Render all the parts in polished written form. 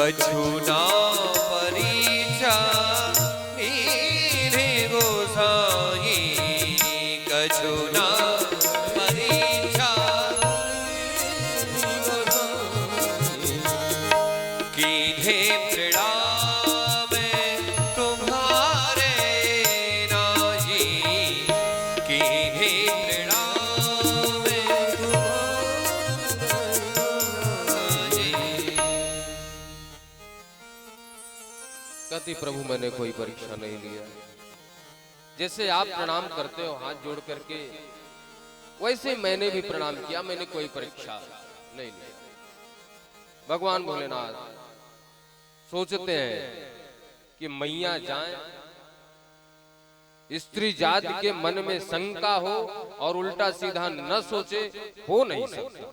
कछु ना परीक्षा नीरे गोसाई, कछु ना परीक्षा कीन्हे प्रणाम तुम्हारे नाजी, कीन्हे प्रणाम तुम्हारे। कहती प्रभु मैंने कोई परीक्षा नहीं लिया, जैसे आप प्रणाम करते हो हाथ जोड़ करके, वैसे मैंने भी प्रणाम किया, मैंने कोई परीक्षा नहीं लिया। भगवान भोलेनाथ सोचते हैं कि मैया जाए, स्त्री जाति के मन में शंका हो और उल्टा सीधा न सोचे, हो नहीं सकता।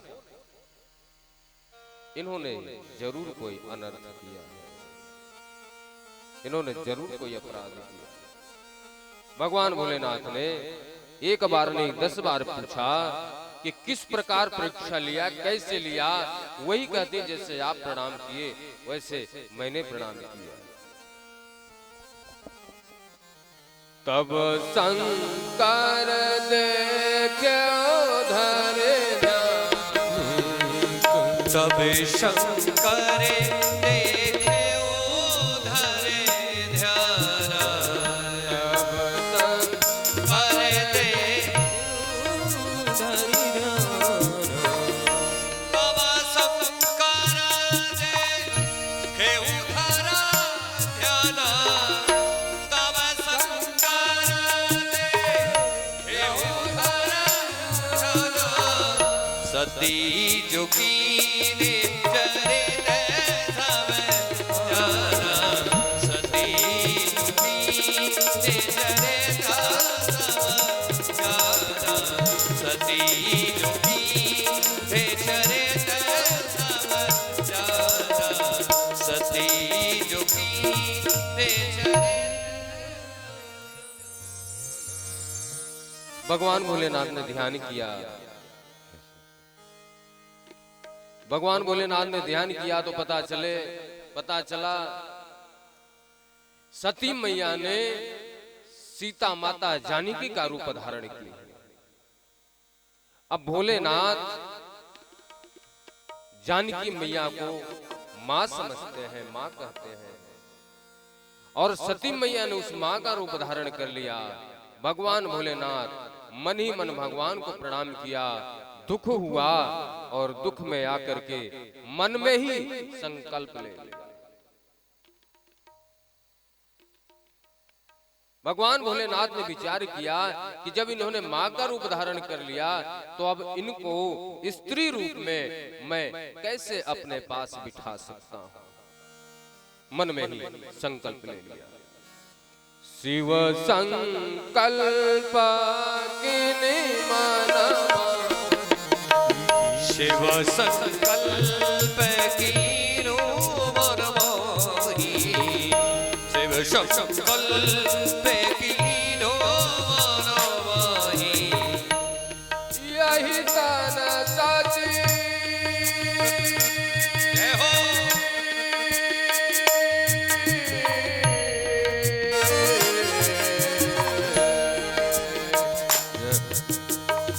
इन्होंने जरूर कोई अनर्थ किया, इन्होंने जरूर कोई अपराध किया। भगवान भोलेनाथ ने एक बार नहीं 10 बार पूछा कि किस प्रकार परीक्षा लिया, कैसे लिया। वही कहते हैं जैसे आप प्रणाम किए वैसे मैंने प्रणाम किया। तब शंकर देखे धरे तब शंकर देखे उधरे ध्यान, तब शंकर देखे उधरा ध्यान, तब शंकर देखे उधरा ध्यान, सती जोगी ने चरे सब जाना, सती जोगी ने चरे सब जाना, सती जोगी ने चरे सब जाना, सती जोगी ने चरे। भगवान भोलेनाथ ने ध्यान किया। भगवान भोलेनाथ ने ध्यान किया तो पता चला सती मैया ने सीता माता जानकी का रूप धारण किया। अब भोलेनाथ जानकी मैया को मां समझते हैं, मां कहते हैं, और सती मैया ने उस मां का रूप धारण कर लिया। भगवान भोलेनाथ मन ही मन भगवान को प्रणाम किया। दुख हुआ और दुख में आकर के मन में ही संकल्प ले लिया। भगवान भोलेनाथ ने विचार किया कि जब इन्होंने मां का रूप धारण कर लिया तो अब इनको स्त्री रूप में मैं कैसे अपने पास बिठा सकता हूं। मन में ही संकल्प ले लिया। शिव संकल्प किने माना, शिव संकल्प कीनो मन मोही, शिव संकल्प कीनो मन मोही, यही तन साची जय हो।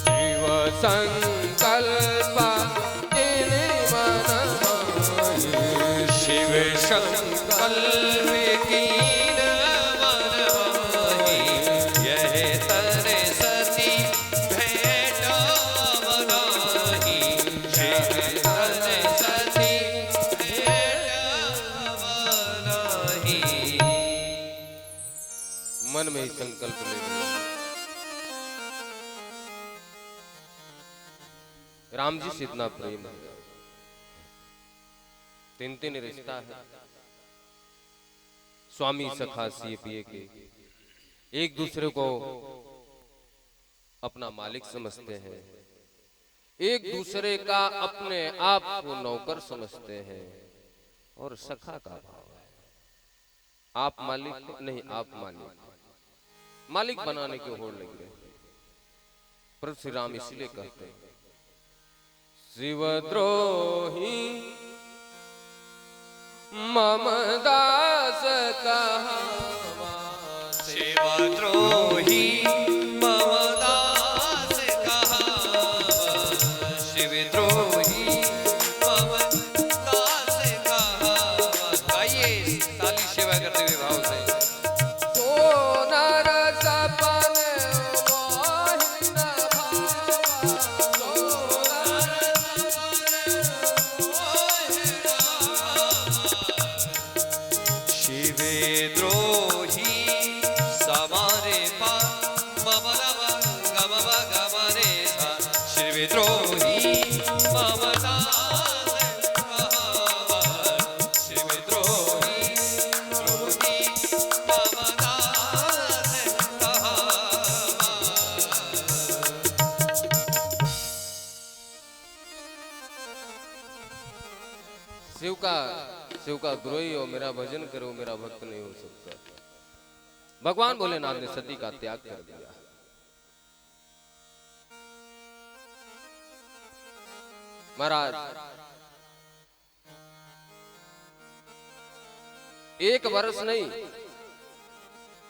शिव संकल्प किने माना, शिव संकल्प कीन मन मोही, यह तरे सती भेंट बनाही, यह तरे सती भेंट बनाही। मन में ही संकल्प ले लिया। राम जी से इतना प्रेम है, 3 रिश्ता है, स्वामी सखा सीए पिए के, एक दूसरे को अपना मालिक समझते हैं, एक दूसरे का अपने आप को नौकर समझते हैं, और सखा का भाव है। आप मालिक नहीं, आप मालिक, मालिक बनाने की होड़ लगी है। प्रभु श्री राम इसलिए कहते हैं शिवद्रोही मम दास कहावा। शिवद्रोही मम दास कहावा, शिवद्रोही मम दास कहावा। गाइए ताली सेवा करते हुए भाव से। सोनर सपन मोहि न भावा, सोनर शिवद्रोही समारे पा मम गम गम रे सा, शिवद्रोही मम दास कहावा, शिवद्रोही द्रोही मम दास कहावा। शिव का द्रोही हो, मेरा भजन करो, मेरा भक्त नहीं हो सकता। भगवान भोलेनाथ ने सती का त्याग कर दिया। महाराज, एक वर्ष नहीं,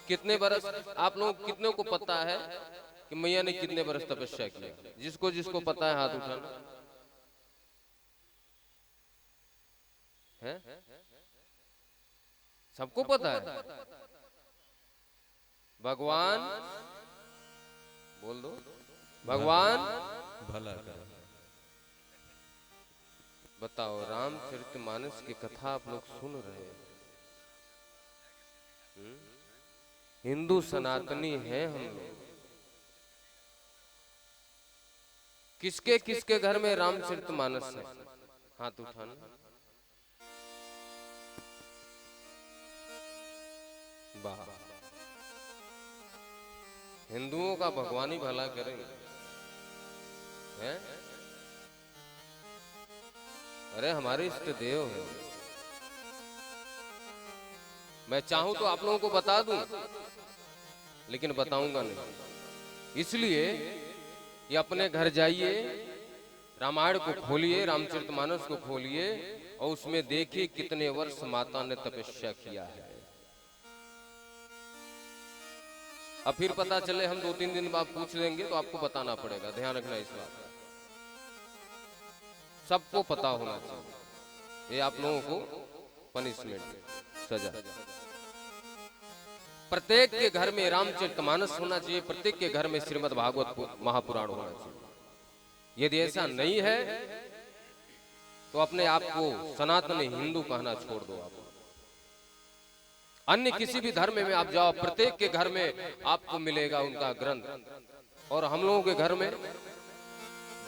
कितने वर्ष, आप लोग कितने को पता है कि मैया ने कितने वर्ष तपस्या किया? जिसको जिसको पता है हाथ उठाना है। सबको पता है। भगवान बोल दो, भगवान भला कर। बताओ, रामचरितमानस की कथा आप लोग सुन रहे हैं। हिंदू सनातनी हैं हम लोग। किसके किसके घर में रामचरितमानस है? हाथ उठाना। वाह, हिंदुओं का भगवान ही भला करेंगे हैं? अरे हमारे इष्ट देव है। मैं चाहूं तो आप लोगों को बता दूं, लेकिन बताऊंगा नहीं। इसलिए ये अपने घर जाइए, रामायण को खोलिए, रामचरितमानस को खोलिए और उसमें देखिए कितने वर्ष माता ने तपस्या किया है। अब फिर पता चले हम 2-3 दिन बाद पूछ लेंगे तो आपको बताना पड़ेगा। ध्यान रखना इस बात, सबको पता होना चाहिए। ये आप लोगों को पनिशमेंट, सजा। प्रत्येक के घर में रामचरितमानस होना चाहिए, प्रत्येक के घर में श्रीमद् भागवत महापुराण होना चाहिए। यदि ऐसा नहीं है तो अपने आप को सनातनी हिंदू कहना छोड़ दो। आप अन्य किसी भी धर्म में आप जाओ, प्रत्येक के घर में आपको मिलेगा उनका ग्रंथ। और हम लोगों के घर में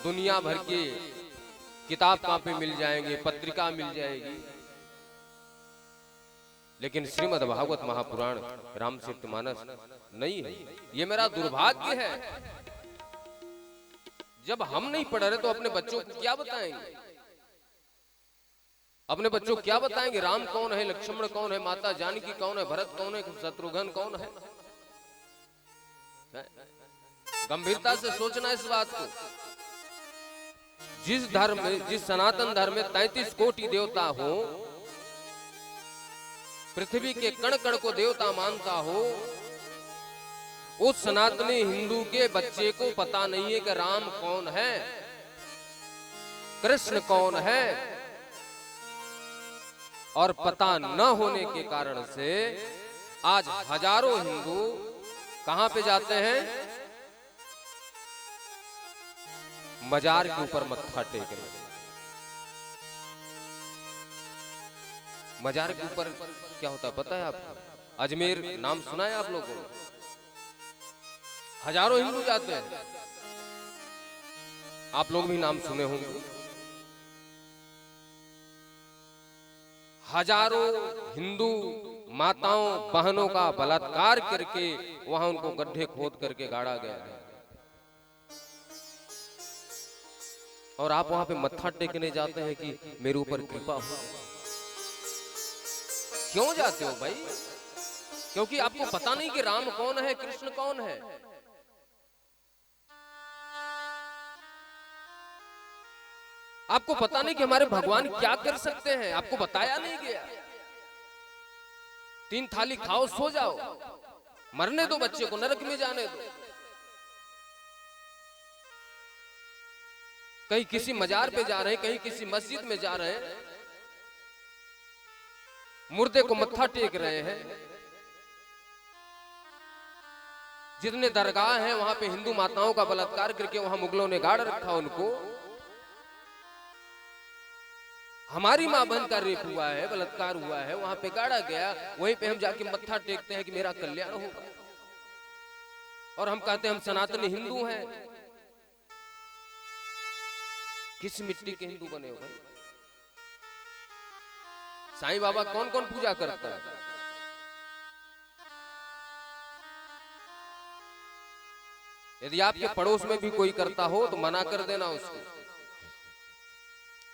दुनिया भर की किताब कापी मिल जाएंगे, पत्रिका मिल जाएगी, लेकिन श्रीमद् भागवत महापुराण रामचरितमानस नहीं है। ये मेरा दुर्भाग्य है। जब हम नहीं पढ़ रहे तो अपने बच्चों को क्या बताएंगे? अपने बच्चों को क्या बताएंगे? राम कौन है, लक्ष्मण कौन है, माता जानकी कौन है, भरत कौन है, शत्रुघ्न कौन है? गंभीरता से सोचना इस बात को। जिस धर्म में, जिस सनातन धर्म में 33 कोटि देवता हो, पृथ्वी के कण कण को देवता मानता हो, उस सनातनी हिंदू के बच्चे को पता नहीं है कि राम कौन है, कृष्ण कौन है। और पता न होने के कारण से आज हजारों हिंदू कहां पे जाते हैं? मजार के ऊपर मत्था टेकने। मजार के ऊपर क्या होता है पता है आपको? अजमेर नाम सुना है आप लोगों ने? हजारों हिंदू जाते हैं, आप लोग भी नाम सुने होंगे। हजारों हिंदू माताओं बहनों का बलात्कार करके वहां उनको गड्ढे खोद करके गाड़ा गया है। और आप वहां पे मत्था टेकने जाते हैं कि मेरे ऊपर कृपा हो। क्यों जाते हो भाई? क्योंकि आपको पता नहीं कि राम कौन है, कृष्ण कौन है। आपको पता नहीं कि हमारे भगवान क्या कर सकते हैं, आपको बताया नहीं गया। 3 थाली खाओ, सो जाओ, मरने दो बच्चे को, नरक में जाने दो। कहीं किसी मजार पे जा रहे हैं, कहीं किसी मस्जिद में जा रहे हैं, मुर्दे को मत्था टेक रहे हैं। जितने दरगाह हैं वहां पे हिंदू माताओं का बलात्कार करके वहां मुगलों ने गाड़ रखा उनको। हमारी मां बहन का रेप हुआ है, बलात्कार हुआ है, वहां पे गाड़ा गया, वहीं पे हम जाके मत्था टेकते हैं कि मेरा कल्याण होगा, और हम कहते हैं हम सनातनी हिंदू हैं। किस मिट्टी के हिंदू बने हो भाई? साईं बाबा कौन कौन पूजा करता है? यदि आपके पड़ोस में भी कोई करता हो तो मना कर देना उसको।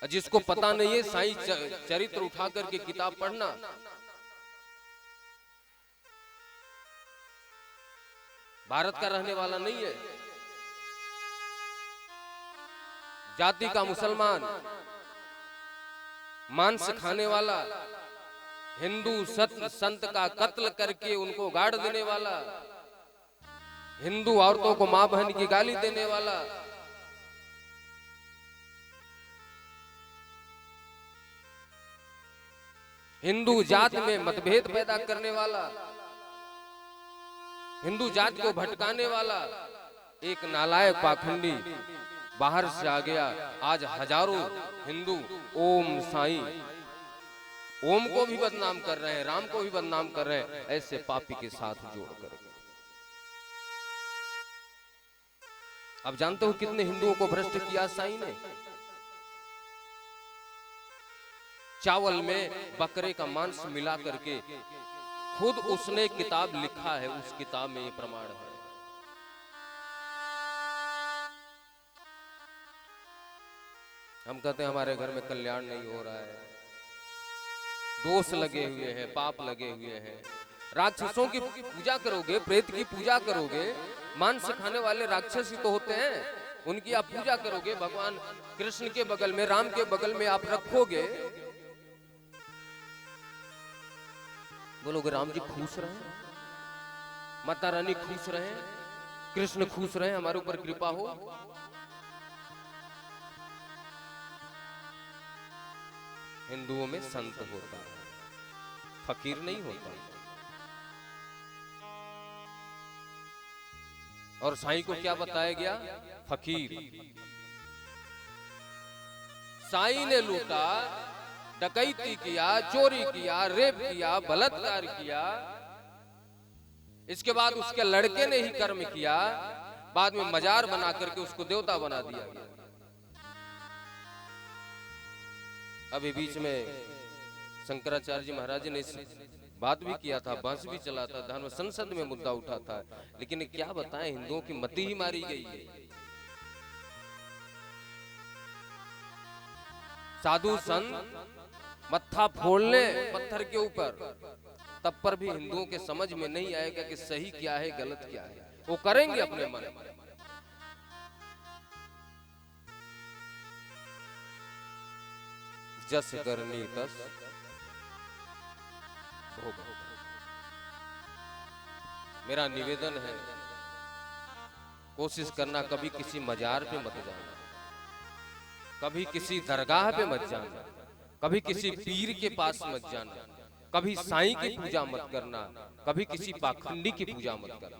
जिसको पता नहीं है, साईं चरित्र उठा करके किताब पढ़ना। भारत का रहने वाला नहीं है, जाति का मुसलमान, मांस खाने वाला, हिंदू संत का कत्ल करके उनको गाड़ देने वाला, हिंदू औरतों को मां बहन की गाली देने वाला, हिंदू जात में मतभेद पैदा करने वाला, हिंदू जात को भटकाने वाला एक नालायक पाखंडी बाहर से आ गया। आज हजारों हिंदू ओम साईं, ओम को भी बदनाम कर रहे हैं, राम को भी बदनाम कर रहे हैं, ऐसे पापी के साथ जोड़कर। अब जानते हो कितने हिंदुओं को भ्रष्ट किया साईं ने? चावल में बकरे का मांस मिला करके खुद उसने किताब लिखा है, उस किताब में ये प्रमाण है। हम कहते हैं हमारे घर में कल्याण नहीं हो रहा है, दोष लगे हुए हैं, पाप लगे हुए हैं। राक्षसों की पूजा करोगे, प्रेत की पूजा करोगे, मांस खाने वाले राक्षस ही तो होते हैं, उनकी आप पूजा करोगे, भगवान कृष्ण के बगल में, राम के बगल में आप रखोगे, बोलोगे राम जी खुश रहे, माता रानी खुश रहे, कृष्ण खुश रहे, हमारे ऊपर कृपा हो। हिंदुओं में संत होता है, फकीर नहीं होता। और साईं को क्या बताया गया? फकीर। साईं ने लूटा, डकैती किया, चोरी किया, रेप किया, बलात्कार किया, इसके बाद उसके लड़के ने ही कर्म किया, बाद में मजार बना करके उसको देवता बना दिया गया। अभी बीच में शंकराचार्य जी महाराज ने इस बात भी किया था, बांस भी चला था, धर्म संसद में मुद्दा उठा था, लेकिन क्या बताएं, हिंदुओं की मति ही मारी गई है। साधु संत मत्था फोड़ने पत्थर के ऊपर, तब पर भी हिंदुओं के समझ में नहीं आएगा कि सही क्या है, गलत क्या है। वो करेंगे अपने मन में। जस करनी तस भोग। मेरा निवेदन है, कोशिश करना कभी किसी मजार पे मत जाना, कभी किसी दरगाह पे मत जाना, कभी किसी पीर के पास मत जाना, कभी साईं की पूजा मत करना, कभी किसी पाखंडी की पूजा मत करना।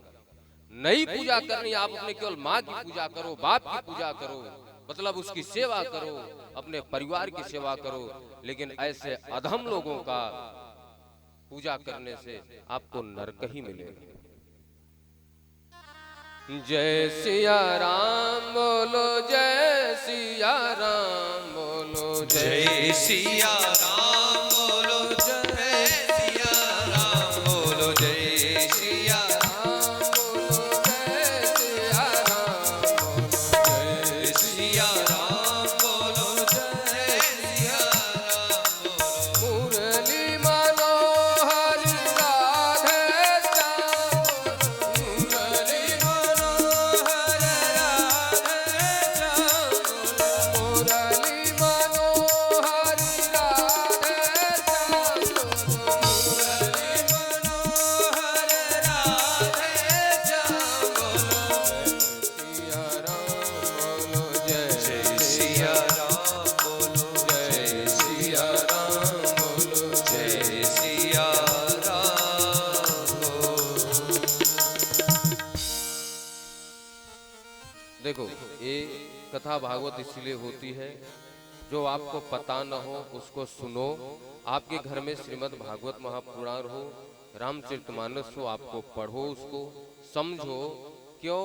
नई पूजा करनी, आप अपने केवल माँ की पूजा करो, बाप की पूजा करो, मतलब उसकी सेवा करो, अपने परिवार की सेवा करो, लेकिन ऐसे अधम लोगों का पूजा करने से आपको नरक ही मिलेगा। जय सिया राम बोलो, जय सिया राम बोलो, जय सिया राम बोलो, जय सिया राम बोलो, जय सिया राम बोलो, जय सिया राम बोलो, जय सिया राम बोलो, जय सिया राम बोलो। मुरली मनोहर राधे श्याम, मुरली मनोहर राधे श्याम, मुरली मनोहर राधे कथा भागवत इसलिए होती है, जो आपको पता न हो उसको सुनो। आपके घर में श्रीमद् भागवत महापुराण हो, रामचरितमानस हो, आपको पढ़ो, उसको समझो। क्यों?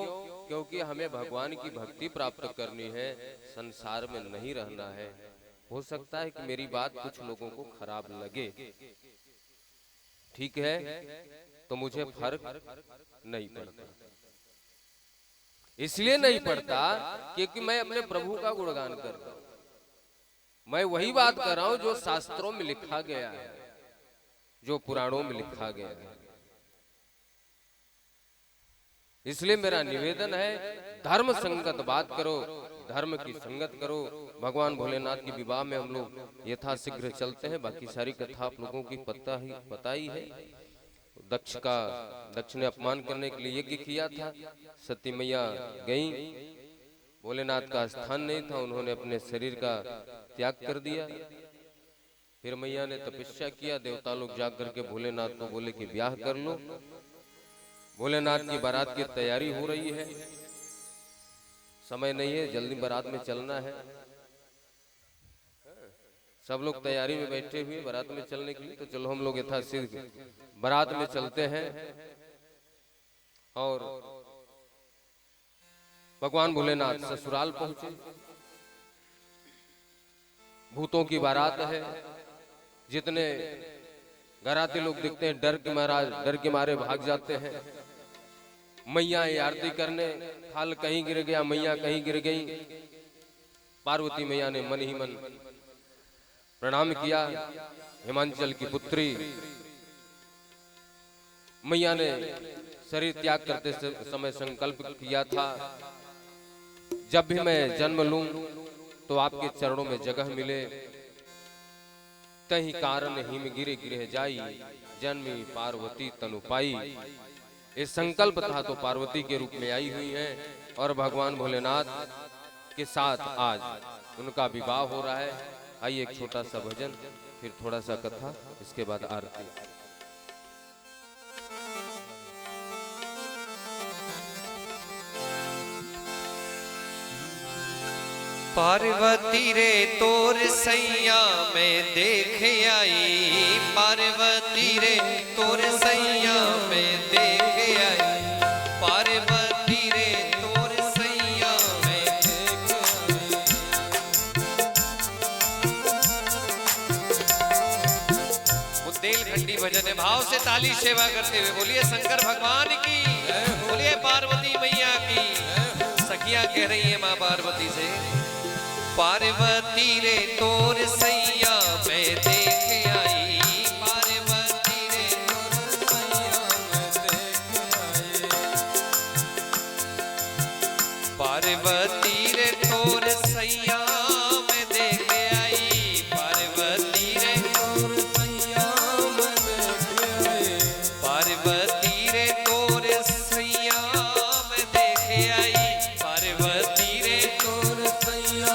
क्योंकि हमें भगवान की भक्ति प्राप्त करनी है, संसार में नहीं रहना है। हो सकता है कि मेरी बात कुछ लोगों को खराब लगे, ठीक है, तो मुझे फर्क नहीं पड़ता। इसलिए नहीं पड़ता क्योंकि मैं अपने प्रभु का गुणगान करता हूं। मैं वही बात कर रहा हूं जो शास्त्रों में लिखा गया है, जो पुराणों में लिखा गया है। इसलिए मेरा निवेदन है, धर्म संगत बात करो, धर्म की संगत करो। भगवान भोलेनाथ की विवाह में हम लोग यथाशीघ्र चलते हैं। बाकी सारी कथा आप लोगों की पता ही है। दक्ष ने अपमान करने के लिए यज्ञ किया था। सती मैया गई, भोलेनाथ का स्थान नहीं था, उन्होंने अपने शरीर का त्याग कर दिया। फिर मैया ने तपस्या किया, देवता लोग जाग करके भोलेनाथ को बोले कि ब्याह कर लो। भोलेनाथ की बारात की तैयारी हो रही है, समय नहीं है, जल्दी बारात में चलना है। सब लोग तैयारी में बैठे हुए बारात में चलने के लिए, तो चलो हम लोग यथाशीघ्र बारात में चलते हैं। और भगवान भोलेनाथ ससुराल पहुंचे। भूतों की बारात है, जितने घराती लोग दिखते हैं डर के मारे भाग जाते हैं। मैया आरती करने, थाल कहीं गिर गया, मैया कहीं गिर गई। पार्वती मैया ने मन ही मन प्रणाम किया। हिमांचल की पुत्री मैया ने शरीर त्याग करते समय संकल्प किया था, जब भी मैं जन्म लूं तो आपके चरणों में जगह मिले। तही कारण हिम गिरे गिरे जाई, जन्मी पार्वती तनु पाई। ये संकल्प था तो पार्वती के रूप में आई हुई हैं और भगवान भोलेनाथ के साथ आज उनका विवाह हो रहा है। आइए एक छोटा सा भजन, फिर थोड़ा सा कथा, इसके बाद आरती। पार्वती रे तोर सैया में देख आई, पार्वती रे तोर सैया में देख आई, पार्वती रे तोर सैया में देख आई। बुंदेलखंडी भजन भाव से ताली सेवा करते हुए बोलिए शंकर भगवान की, बोलिए पार्वती मैया की। सखियां कह रही है मां पार्वती से, पार्वती रे तोर सैया में देख आई, पार्वती रे तोर सैया में देख आई, पार्वती रे तोर सैया में देख आई, पार्वती रे तोर सैया में देख आई, पार्वती रे तोर सैया में देख आई, पार्वती रे तोर सैया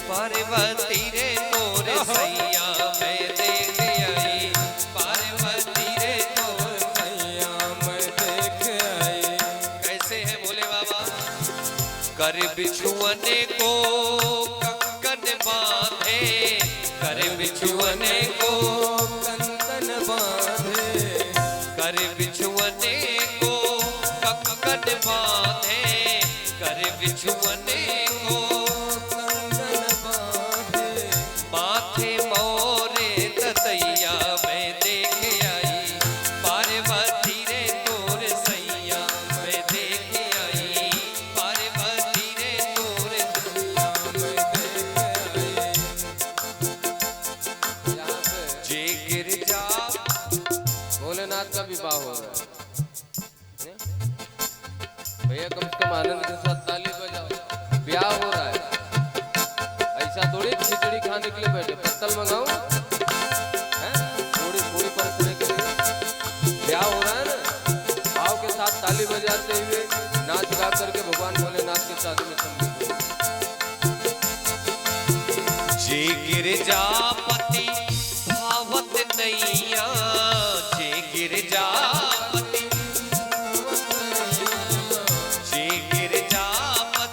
पार्वती रे तोर सैया में देख आई, पार्वती रे तोर सैया में देख आई। कैसे है भोले बाबा? कर बिछुअने को कंकन बांधे, कर बिछुअने को कंकन बांधे, कर बिछुअने को कंकन बांधे, कर बिछुअने को माथे मोरे ततैया में देख आई, पार्वती रे तोर सैया में देख आई, पार्वती रे तोर सैया में देख आई। जे गिरजा भोलेनाथ का विवाह हो रहा है भैया, कम से कम आनंद के साथ ताली बजाओ। ब्याह हो रहा है, ऐसा थोड़ी खिचड़ी खाने के लिए बैठे, पत्तल मंगाऊं थोड़ी थोड़ी परखने के लिए। ब्याह हो रहा है ना, भाव के साथ ताली बजाते हुए नाच गा करके भगवान भोलेनाथ के साथ में संगीत। जे गिरजापति भावत नैया, जे गिरजापति, जे गिरजापति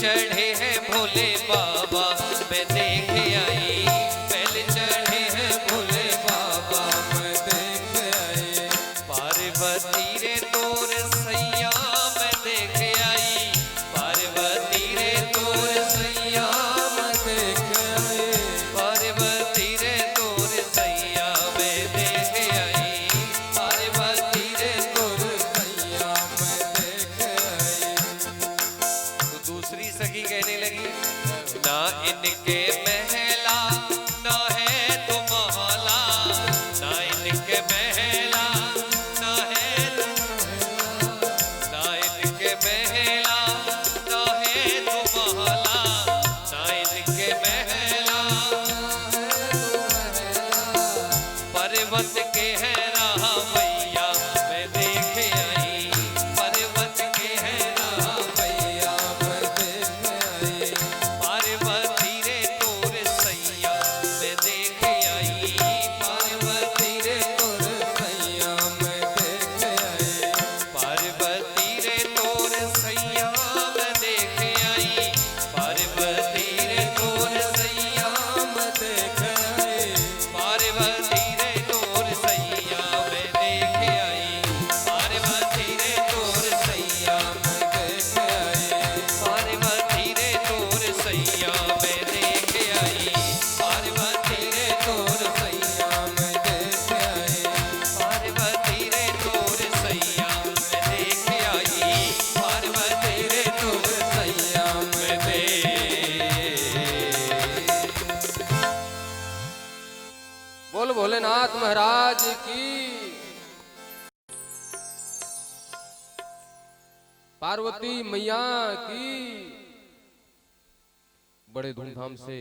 चढ़े हैं भोले बाबा मैं देख आई, पहले चढ़े हैं भोले बाबा मैं देख आई। पार्वती रे तोर सैया मैं देख आई, पार्वती रे तोर सैया मैं देख आई, पार्वती रे तोर सैया मैं देख आई, पार्वती रे तोर सैया मैं देख आई। तो दूसरी सखी कहने लगी, ना इनके महला ना है तो महला, ना इनके महला ना है तो महला, ना इनके महला ना है तो महला, ना इनके महला पर्वत के है रहा भैया मैं देख आई, पर्वत के है रहा भैया मैं देख आई। पार्वती रे तोर सैया मैं देख आई, पार्वती रे तोर सैया मैं देख आई, पार्वती रे तोर सैया मैं देख आई, पार्वती रे तोर सैया मैं देख आई, पार्वती रे तोर सैया मैं देख आई, पार्वती रे तोर सैया मैं देख आई, पार्वती रे तोर सैया मैं देख आई, पार्वती रे तोर सैया मैं देख आई, पार्वती रे तोर सैया मैं देख आई, पार्वती रे तोर सैया मैं देख। बोल भोलेनाथ महाराज की। पार्वती मैया की। बड़े धूमधाम से